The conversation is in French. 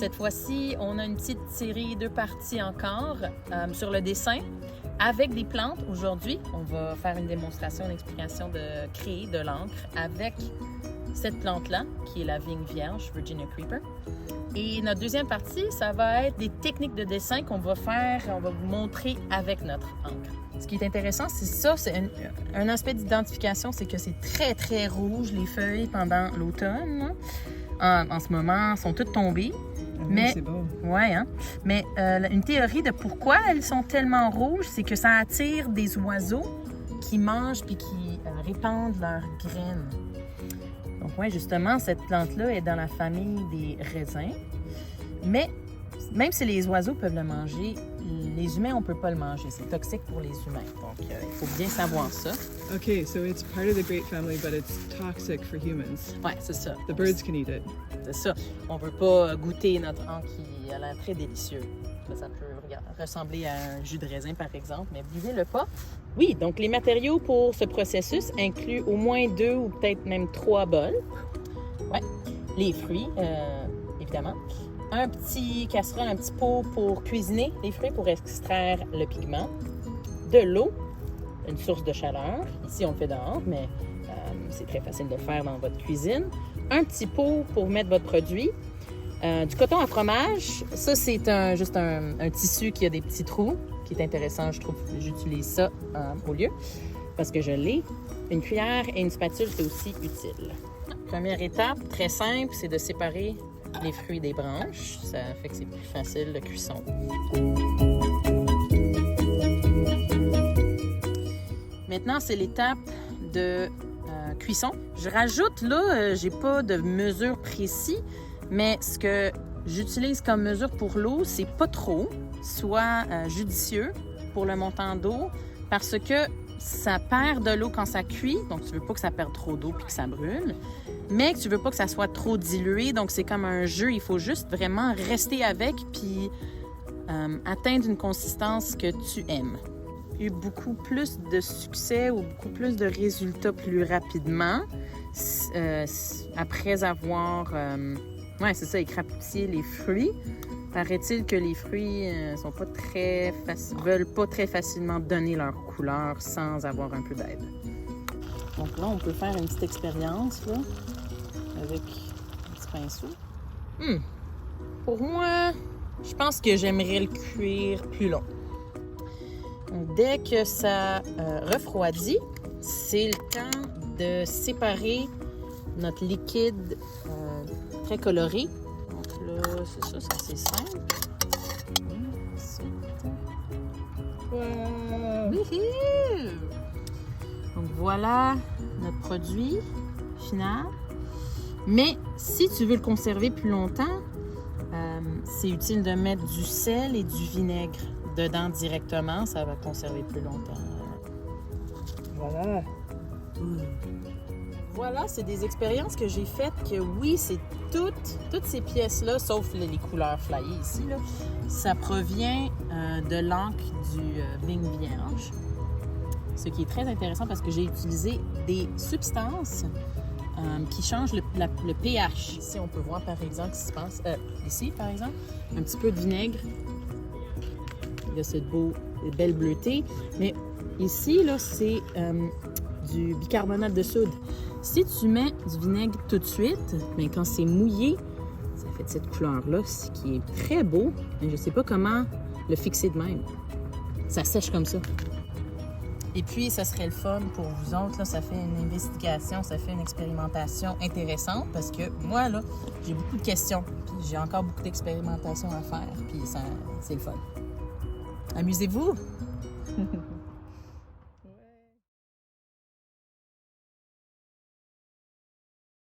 Cette fois-ci, on a une petite série de parties encore sur le dessin avec des plantes. Aujourd'hui, on va faire une démonstration, une explication de créer de l'encre avec cette plante-là, qui est la vigne vierge, Virginia Creeper. Et notre deuxième partie, ça va être des techniques de dessin qu'on va faire, on va vous montrer avec notre encre. Ce qui est intéressant, c'est ça, c'est un aspect d'identification, c'est que c'est très, très rouge, les feuilles, pendant l'automne. En ce moment, sont toutes tombées. Mais, c'est beau. Ouais, hein? Mais une théorie de pourquoi elles sont tellement rouges, c'est que ça attire des oiseaux qui mangent puis qui répandent leurs graines. Donc, ouais, justement, cette plante-là est dans la famille des raisins. Mais même si les oiseaux peuvent le manger, les humains, on ne peut pas le manger. C'est toxique pour les humains. Donc, il faut bien savoir ça. Okay, so it's part of the grape family, but it's toxic for humans. Ouais, c'est ça. The birds can eat it. C'est ça. On ne veut pas goûter notre encre qui a l'air très délicieux. Ça peut ressembler à un jus de raisin, par exemple, mais buvez-le pas. Oui, donc les matériaux pour ce processus incluent au moins 2 ou peut-être même 3 bols. Ouais. Les fruits, évidemment. Un petit casserole, un petit pot pour cuisiner les fruits, pour extraire le pigment. De l'eau, une source de chaleur. Ici, on le fait dehors, mais c'est très facile de faire dans votre cuisine. Un petit pot pour mettre votre produit. Du coton à fromage, ça c'est juste un tissu qui a des petits trous, qui est intéressant, je trouve. J'utilise ça au lieu, parce que je l'ai. Une cuillère et une spatule, c'est aussi utile. Première étape, très simple, c'est de séparer les fruits des branches. Ça fait que c'est plus facile de cuisson. Maintenant, c'est l'étape de cuisson. Je rajoute là, j'ai pas de mesure précise, mais ce que j'utilise comme mesure pour l'eau, c'est pas trop, soit judicieux pour le montant d'eau, parce que ça perd de l'eau quand ça cuit, donc tu veux pas que ça perde trop d'eau puis que ça brûle, mais que tu veux pas que ça soit trop dilué, donc c'est comme un jeu, il faut juste vraiment rester avec puis atteindre une consistance que tu aimes. Eu beaucoup plus de succès ou beaucoup plus de résultats plus rapidement après avoir c'est ça, écrabouillé les fruits. Paraît-il que les fruits sont pas très veulent pas très facilement donner leur couleur sans avoir un peu d'aide. Donc là, on peut faire une petite expérience là, avec un petit pinceau. Pour moi, je pense que j'aimerais le cuire plus long. Donc, dès que ça refroidit, c'est le temps de séparer notre liquide très coloré. Donc là, c'est ça, c'est assez simple. Donc voilà notre produit final. Mais si tu veux le conserver plus longtemps, c'est utile de mettre du sel et du vinaigre dedans directement. Ça va conserver plus longtemps. Voilà. Voilà, c'est des expériences que j'ai faites que oui, c'est toutes ces pièces-là, sauf les couleurs flyées ici, là, ça provient de l'encre du vigne vierge. Ce qui est très intéressant parce que j'ai utilisé des substances qui changent le pH. Ici, on peut voir par exemple ce qui se passe. Ici, par exemple, un petit peu de vinaigre. Il y a cette belle bleutée. Mais ici, là, c'est du bicarbonate de soude. Si tu mets du vinaigre tout de suite, bien, quand c'est mouillé, ça fait de cette couleur-là, ce qui est très beau, mais je ne sais pas comment le fixer de même. Ça sèche comme ça. Et puis, ça serait le fun pour vous autres, là, ça fait une investigation, ça fait une expérimentation intéressante parce que moi, là, j'ai beaucoup de questions, puis j'ai encore beaucoup d'expérimentation à faire, puis ça, c'est le fun. Amusez-vous!